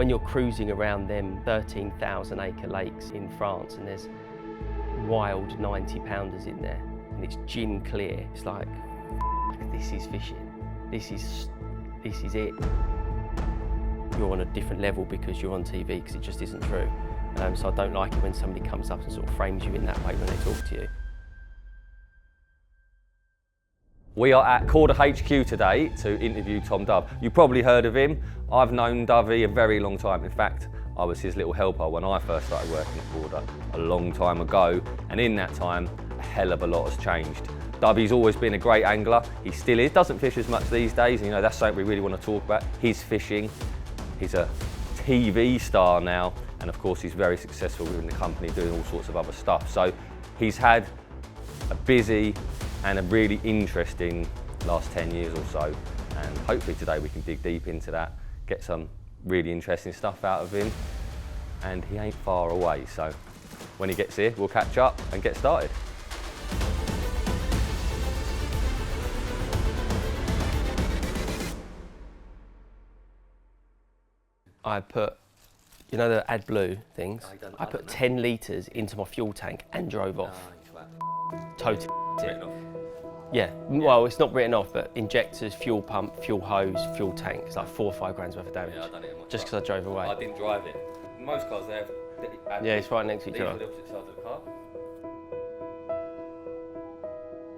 when you're cruising around them 13,000 acre lakes in France and there's wild 90 pounders in there and it's gin clear, it's like, this is fishing. This is it. You're on a different level because you're on TV, because it just isn't true. So I don't like it when somebody comes up and sort of frames you in that way when they talk to you. We are at Korda HQ today to interview Tom Dove. You've probably heard of him. I've known Dovey a very long time. In fact, I was his little helper when I first started working at Korda a long time ago. And in that time, a hell of a lot has changed. Dovey's always been a great angler. He still is. Doesn't fish as much these days. You know, that's something we really want to talk about. He's fishing. He's a TV star now. And of course, he's very successful within the company doing all sorts of other stuff. So he's had a busy and a really interesting last 10 years or so. And hopefully today we can dig deep into that, get some really interesting stuff out of him. And he ain't far away. So when he gets here, we'll catch up and get started. I put, you know the AdBlue things? I put 10 litres into my fuel tank and drove off. Totally. Yeah, well, it's not written off, but injectors, fuel pump, fuel hose, fuel tank. It's like 4 or 5 grand's worth of damage. Yeah, I've done it in my just because I drove away. I didn't drive it. Most cars they have. Yeah, it's right next to each These are other. the opposite sides of the car.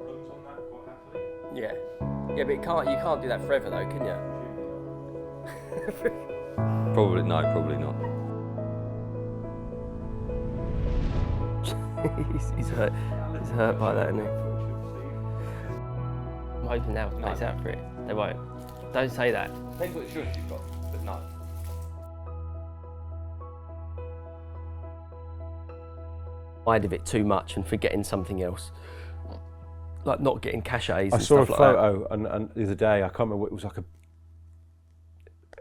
Runs on that quite happily. Yeah. Yeah, but you can't do that forever though, can you? Probably no, probably not. he's hurt. He's hurt by that, isn't he? I'm hoping they'll place out for it. They won't. Don't say that. Depends what insurance you've got, but no. Side of it too much and forgetting something else, like not getting cachets. I and saw a stuff like photo and the other day, I can't remember what it was, like it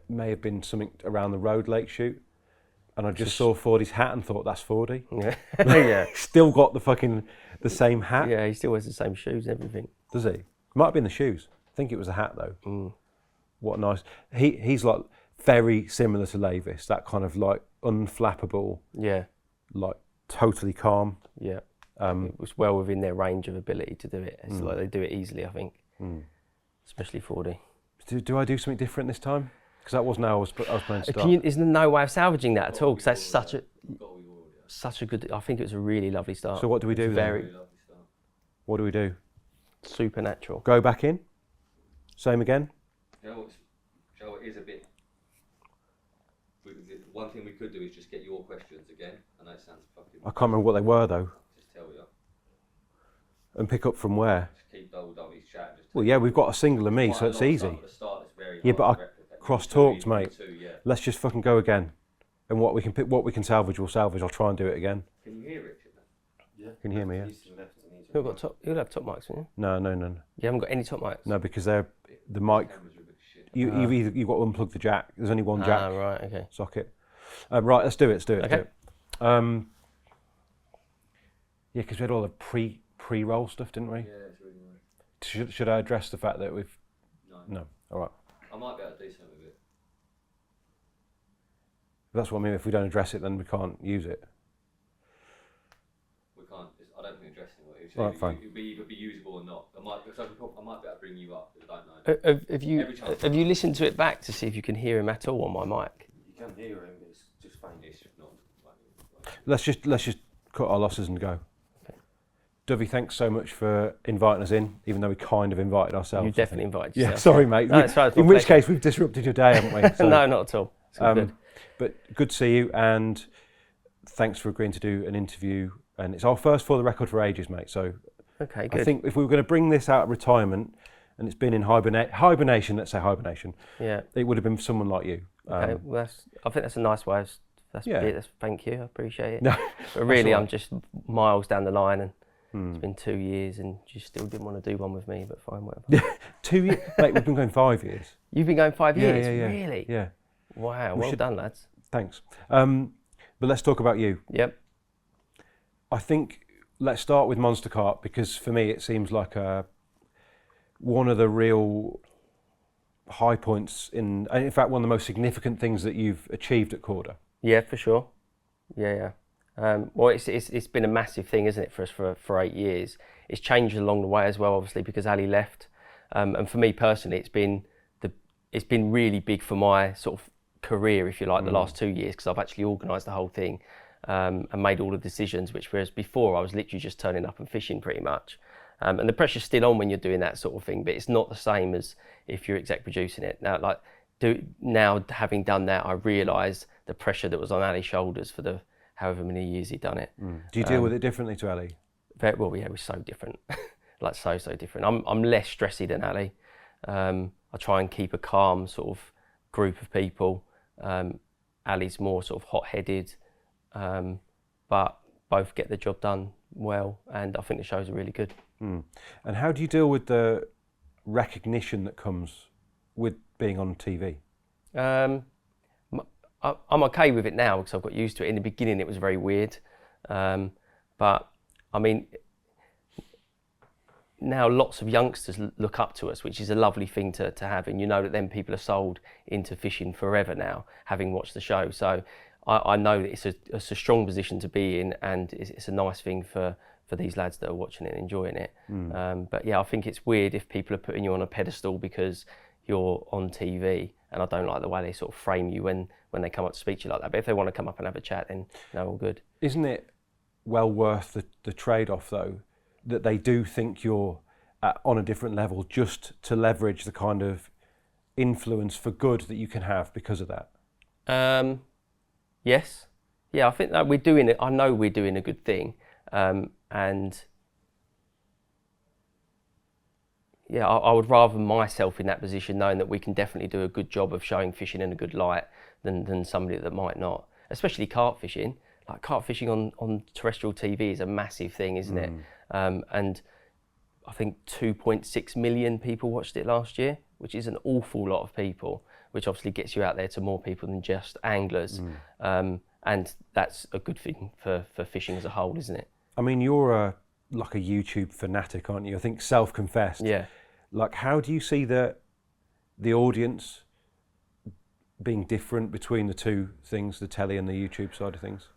may have been something around the road lake shoot, and I just saw Fordy's hat and thought that's Fordy. that. Yeah. Yeah. Still got the same hat. Yeah, he still wears the same shoes and everything. Does he? Might have been the shoes. I think it was a hat though. Mm. What a nice. He's like very similar to Lavis, that kind of like unflappable, Yeah. like totally calm. Yeah. It was well within their range of ability to do it. It's like they do it easily, I think. Especially 40. Do I do something different this time? Because that wasn't how I was planning to start. Is there no way of salvaging that at all? Because that's such a good. I think it was a really lovely start. So what do we do then? Very What do we do? supernatural. Go back in? Same again? Joe, it is a bit. One thing we could do is just get your questions again. I know it sounds fucking. I can't remember what they were though. Just tell you. And pick up from where? Just keep Dovey's chat. Just Well, yeah, we've got a single of me, so it's easy. Yeah, but I cross-talked, mate. Let's just fucking go again. And what we can salvage, we'll salvage. I'll try and do it again. Can you hear Richard? Yeah. Can you hear me? Yeah. You'll have top mics, won't you? No. You haven't got any top mics. No, because they're the mic. You've got to unplug the jack. There's only one jack Right. Okay. socket. Right, let's do it. Okay. Yeah, because we had all the pre-roll stuff, didn't we? Yeah, it's really nice. Should I address the fact that we've? No. No. All right. I might be able to do something with it. That's what I mean. If we don't address it, then we can't use it. We can't. I don't think addressing it. Right, fine. It'll either be usable or not. I might be able to bring you up. I don't know. Have you listened to it back to see if you can hear him at all on my mic? You can hear him, it's just faint. It's just not. Let's just cut our losses and go. Okay. Dovey, thanks so much for inviting us in, even though we kind of invited ourselves. You definitely invited Yeah, yourself. sorry, mate. No, it's fine, it's my in which pleasure. case, we've disrupted your day, haven't we? So, No, not at all. It's all good. But good to see you, and thanks for agreeing to do an interview. And it's our first for the record for ages, mate. So Okay, good. I think if we were going to bring this out of retirement, and it's been in hibernation, let's say hibernation, Yeah. it would have been someone like you. Okay. Well, I think that's a nice way. Yeah. Thank you. I appreciate it. No, But really, all right. I'm just miles down the line, and it's been 2 years, and you still didn't want to do one with me. But fine, whatever. 2 years, mate. We've been going 5 years. You've been going 5 years. Yeah. Really? Yeah. Wow. We Well should- done, lads. Thanks. But let's talk about you. Yep. I think let's start with Monster Carp, because for me it seems like one of the real high points in fact, one of the most significant things that you've achieved at Korda? Yeah, for sure. Yeah. Well, it's been a massive thing, isn't it, for us for 8 years. It's changed along the way as well, obviously, because Ali left. And for me personally, it's been really big for my sort of career, if you like, the last 2 years, because I've actually organised the whole thing and made all the decisions, which whereas before I was literally just turning up and fishing pretty much. And the pressure's still on when you're doing that sort of thing, but it's not the same as if you're exec producing it. Now, having done that, I realise the pressure that was on Ali's shoulders for the however many years he'd done it. Do you deal with it differently to Ali? Very well, yeah, it was so different, like so different. I'm less stressy than Ali. I try and keep a calm sort of group of people. Ali's more sort of hot-headed, but both get the job done well, and I think the shows are really good. And how do you deal with the recognition that comes with being on TV? I'm okay with it now because I've got used to it. In the beginning, it was very weird, but I mean, now lots of youngsters look up to us, which is a lovely thing to have, and you know that then people are sold into fishing forever now, having watched the show. So I know that it's a strong position to be in, and it's a nice thing for these lads that are watching it and enjoying it. But yeah, I think it's weird if people are putting you on a pedestal because you're on TV, and I don't like the way they sort of frame you when they come up to speak to you like that. But if they want to come up and have a chat, then no, all good. Isn't it well worth the trade-off though, that they do think you're on a different level just to leverage the kind of influence for good that you can have because of that? Yes. Yeah, I think that we're doing it. I know we're doing a good thing. And yeah, I would rather myself in that position knowing that we can definitely do a good job of showing fishing in a good light than somebody that might not. Especially carp fishing. Like carp fishing on terrestrial TV is a massive thing, isn't it? And I think 2.6 million people watched it last year, which is an awful lot of people, which obviously gets you out there to more people than just anglers. And that's a good thing for fishing as a whole, isn't it? I mean, you're like a YouTube fanatic, aren't you? I think self-confessed. Yeah. Like, how do you see the audience being different between the two things, the telly and the YouTube side of things?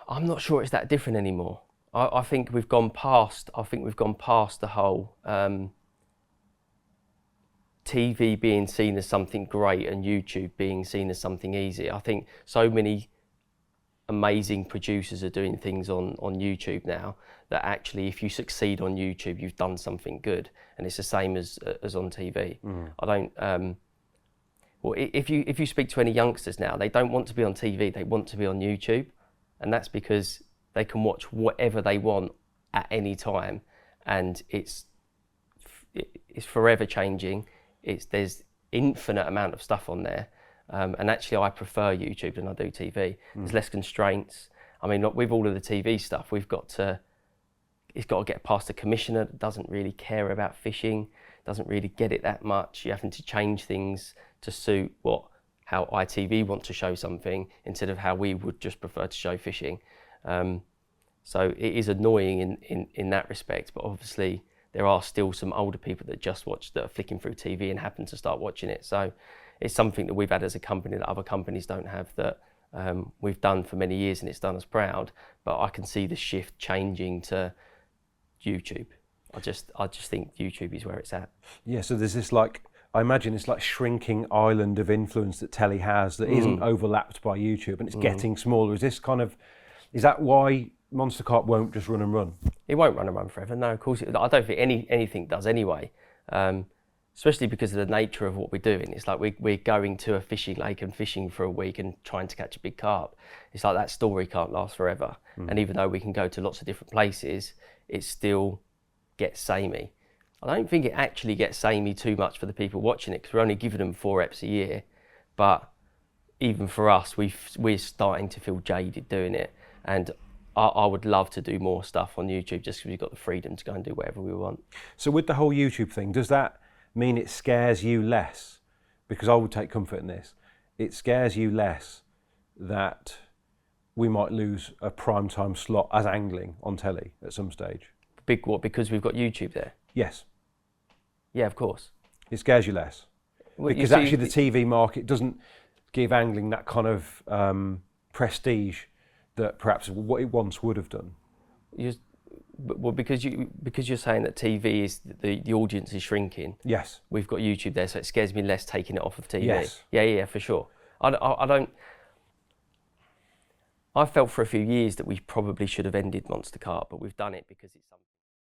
I'm not sure it's that different anymore. I think we've gone past. The whole TV being seen as something great and YouTube being seen as something easy. I think so many amazing producers are doing things on YouTube now that actually, if you succeed on YouTube, you've done something good, and it's the same as on TV. I don't. Well, if you speak to any youngsters now, they don't want to be on TV. They want to be on YouTube, and that's because they can watch whatever they want at any time, and it's forever changing. There's infinite amount of stuff on there, and actually I prefer YouTube than I do TV. There's less constraints. I mean, with all of the TV stuff, it's got to get past the commissioner that doesn't really care about fishing, doesn't really get it that much. You're having to change things to suit how ITV want to show something instead of how we would just prefer to show fishing. So it is annoying in that respect, but obviously there are still some older people that are flicking through TV and happen to start watching it. So it's something that we've had as a company that other companies don't have, that we've done for many years, and it's done us proud. But I can see the shift changing to YouTube. I just think YouTube is where it's at. Yeah, so there's this, like, I imagine it's like shrinking island of influence that telly has that isn't overlapped by YouTube, and it's getting smaller. Is that why Monster Carp won't just run and run? It won't run and run forever. No, of course, I don't think anything does anyway. Especially because of the nature of what we're doing. It's like we're going to a fishing lake and fishing for a week and trying to catch a big carp. It's like that story can't last forever. And even though we can go to lots of different places, it still gets samey. I don't think it actually gets samey too much for the people watching it, because we're only giving them 4 eps a year. But even for us, we're starting to feel jaded doing it. And I would love to do more stuff on YouTube just because we've got the freedom to go and do whatever we want. So with the whole YouTube thing, does that mean it scares you less? Because I would take comfort in this. It scares you less that we might lose a primetime slot as angling on telly at some stage? Because we've got YouTube there? Yes. Yeah, of course. It scares you less? Well, you because see- actually the TV market doesn't give angling that kind of prestige that perhaps what it once would have done. Well, because you're saying that TV is the audience is shrinking. Yes. We've got YouTube there, so it scares me less taking it off of TV. Yes. Yeah, for sure. I don't. I felt for a few years that we probably should have ended Monster Carp, but we've done it because it's something.